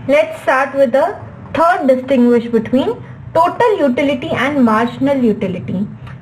let's start with the third distinguish between total utility and marginal utility.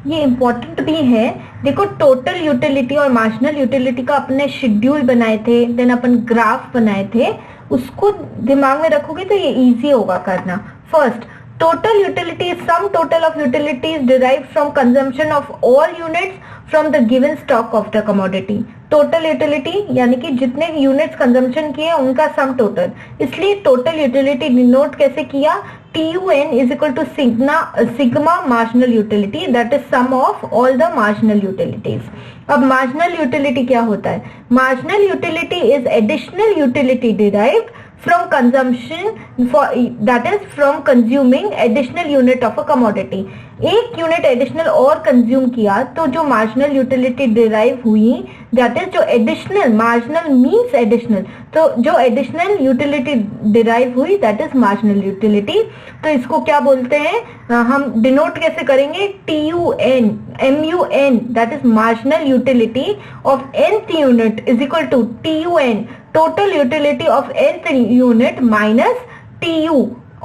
ये important भी है. देखो total utility और मार्जिनल यूटिलिटी का अपने शेड्यूल बनाए थे, देन अपन ग्राफ बनाए थे, उसको दिमाग में रखोगे तो ये इजी होगा करना. First, total utility is sum total of utilities derived from consumption of all units from the given stock of the commodity. Total utility यानी कि जितने यूनिट्स कंजम्पशन किए उनका सम टोटल. इसलिए टोटल यूटिलिटी डिनोट कैसे किया? TUN is equal to sigma marginal utility, that is sum of all the marginal utilities. अब marginal utility क्या होता है? Marginal utility is additional utility derived from consumption, for that is from consuming additional unit of a commodity. एक unit additional और consume किया तो जो marginal utility derive हुई, दैट इज जो एडिशनल, मार्जिनल मींस एडिशनल, तो जो एडिशनल यूटिलिटी डिराइव हुई दैट इज मार्जिनल यूटिलिटी. तो इसको क्या बोलते हैं, हम डिनोट कैसे करेंगे? TUN, MUN, that is marginal utility of nth unit is equal to TUN, total utility of nth unit minus TU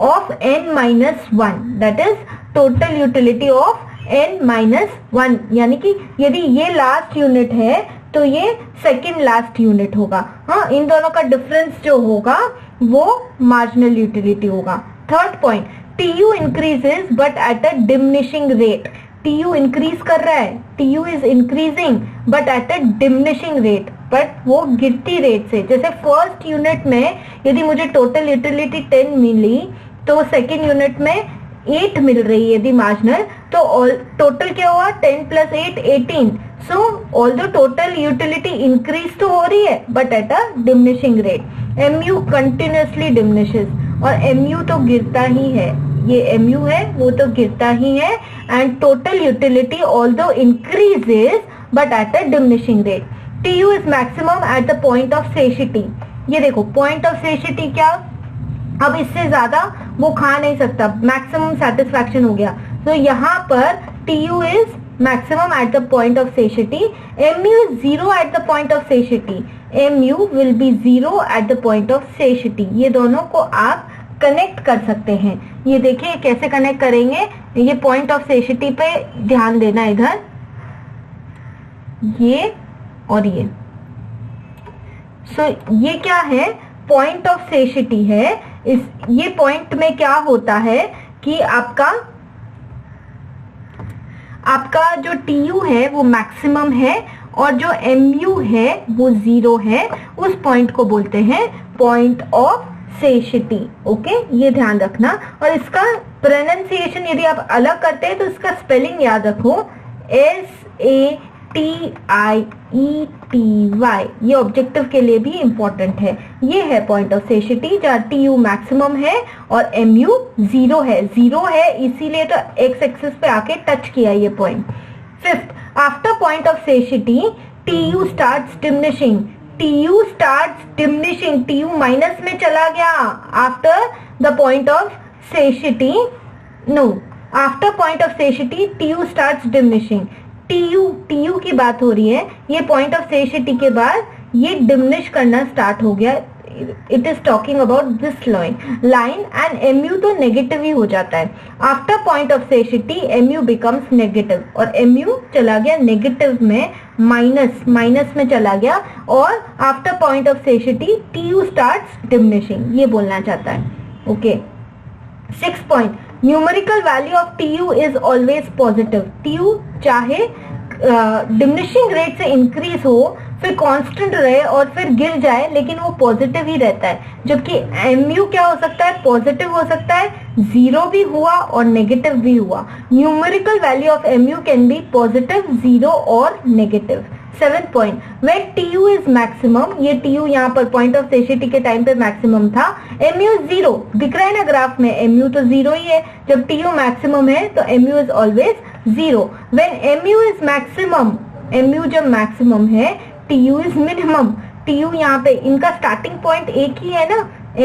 of n minus 1, that is total utility of n minus 1. यानी कि यदि ये last unit है तो ये second last unit होगा. हाँ, इन दोनों का डिफरेंस जो होगा वो मार्जिनल यूटिलिटी होगा. Third point, TU increases but at a diminishing rate. TU increase कर रहा है, TU is increasing but at a diminishing rate, but वो गिरती रेट से. जैसे फर्स्ट यूनिट में यदि मुझे टोटल यूटिलिटी 10 मिली तो सेकेंड यूनिट में 8 मिल रही है यदि मार्जिनल, तो टोटल क्या हुआ? 10 + 8 18. सो ऑल्दो टोटल यूटिलिटी इंक्रीज तो हो रही है but at a diminishing rate. MU continuously diminishes और MU तो गिरता ही है, ये MU है वो तो गिरता ही है. And total utility although increases but at a diminishing rate. TU is maximum at the point of satiety. ये देखो पॉइंट ऑफ सेशिटी क्या, अब इससे ज्यादा वो खा नहीं सकता, मैक्सिमम सेटिस्फैक्शन हो गया. तो यहाँ पर TU is maximum at the point of satiety. MU is 0 at the point of satiety. MU will be 0 at the point of satiety. ये दोनों को आप कनेक्ट कर सकते हैं. ये देखिए कैसे कनेक्ट करेंगे, ये पॉइंट ऑफ सेशिटी पे ध्यान देना इधर, ये और ये. ये क्या है? पॉइंट ऑफ सेशिटी है. ये पॉइंट में क्या होता है कि आपका जो TU है वो मैक्सिमम है और जो MU है वो 0 है. उस पॉइंट को बोलते हैं पॉइंट ऑफ सेशिटी. ओके, ये ध्यान रखना. और इसका प्रोनाउंसिएशन यदि आप अलग करते हैं तो इसका स्पेलिंग याद रखो, SATIETY. ये ऑब्जेक्टिव के लिए भी इंपॉर्टेंट है. ये है पॉइंट ऑफ सेशिटी जहाँ TU मैक्सिमम है और MU 0 है. 0 है इसीलिए तो एक्स एक्सिस पे आके टच किया ये point. Fifth, after point of satiety TU starts diminishing. TU starts diminishing, TU minus में चला गया after the point of satiety. No, after point of satiety TU starts diminishing. TU की बात हो रही है, ये पॉइंट ऑफ सेशिटी के बाद ये डिमिनिश करना स्टार्ट हो गया. It is talking about this line and MU तो नेगेटिव ही हो जाता है. After point of satiety MU becomes negative और MU चला गया नेगेटिव में, माइनस में चला गया. और after point of satiety TU starts diminishing, ये बोलना चाहता है. Okay. 6th point, numerical value of TU is always positive. TU चाहे डिमिनिशिंग रेट से इंक्रीज हो, फिर कांस्टेंट रहे और फिर गिर जाए, लेकिन वो पॉजिटिव ही रहता है. जबकि MU क्या हो सकता है? पॉजिटिव हो सकता है, 0 भी हुआ और नेगेटिव भी हुआ. Numerical value of MU can be positive, 0 और negative. 7th point, when TU is maximum, ये TU यहाँ पर पॉइंट ऑफ सेशिटी के टाइम पे मैक्सिमम था, MU 0 दिख रहा है ना ग्राफ में, MU तो 0 ही है. जब TU मैक्सिमम है तो MU is always 0. When MU is maximum, MU जब मैक्सिमम है TU इज मिनिमम. TU यहाँ पे इनका स्टार्टिंग पॉइंट एक ही है ना,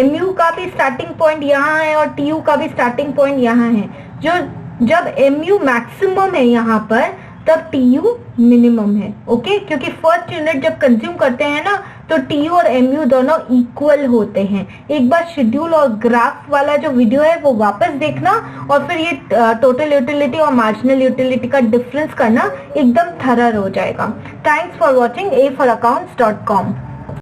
MU का भी स्टार्टिंग पॉइंट यहाँ है और TU का भी स्टार्टिंग पॉइंट यहाँ है. जब MU मैक्सिमम है यहाँ पर तब टीयू मिनिमम है। ओके, क्योंकि फर्स्ट यूनिट जब कंज्यूम करते हैं ना तो टीयू और एमयू दोनों इक्वल होते हैं। एक बार शेड्यूल और ग्राफ वाला जो वीडियो है वो वापस देखना और फिर ये टोटल यूटिलिटी और मार्जिनल यूटिलिटी का डिफरेंस करना, एकदम थरर हो जाएगा। Thanks for watching A4Accounts.com।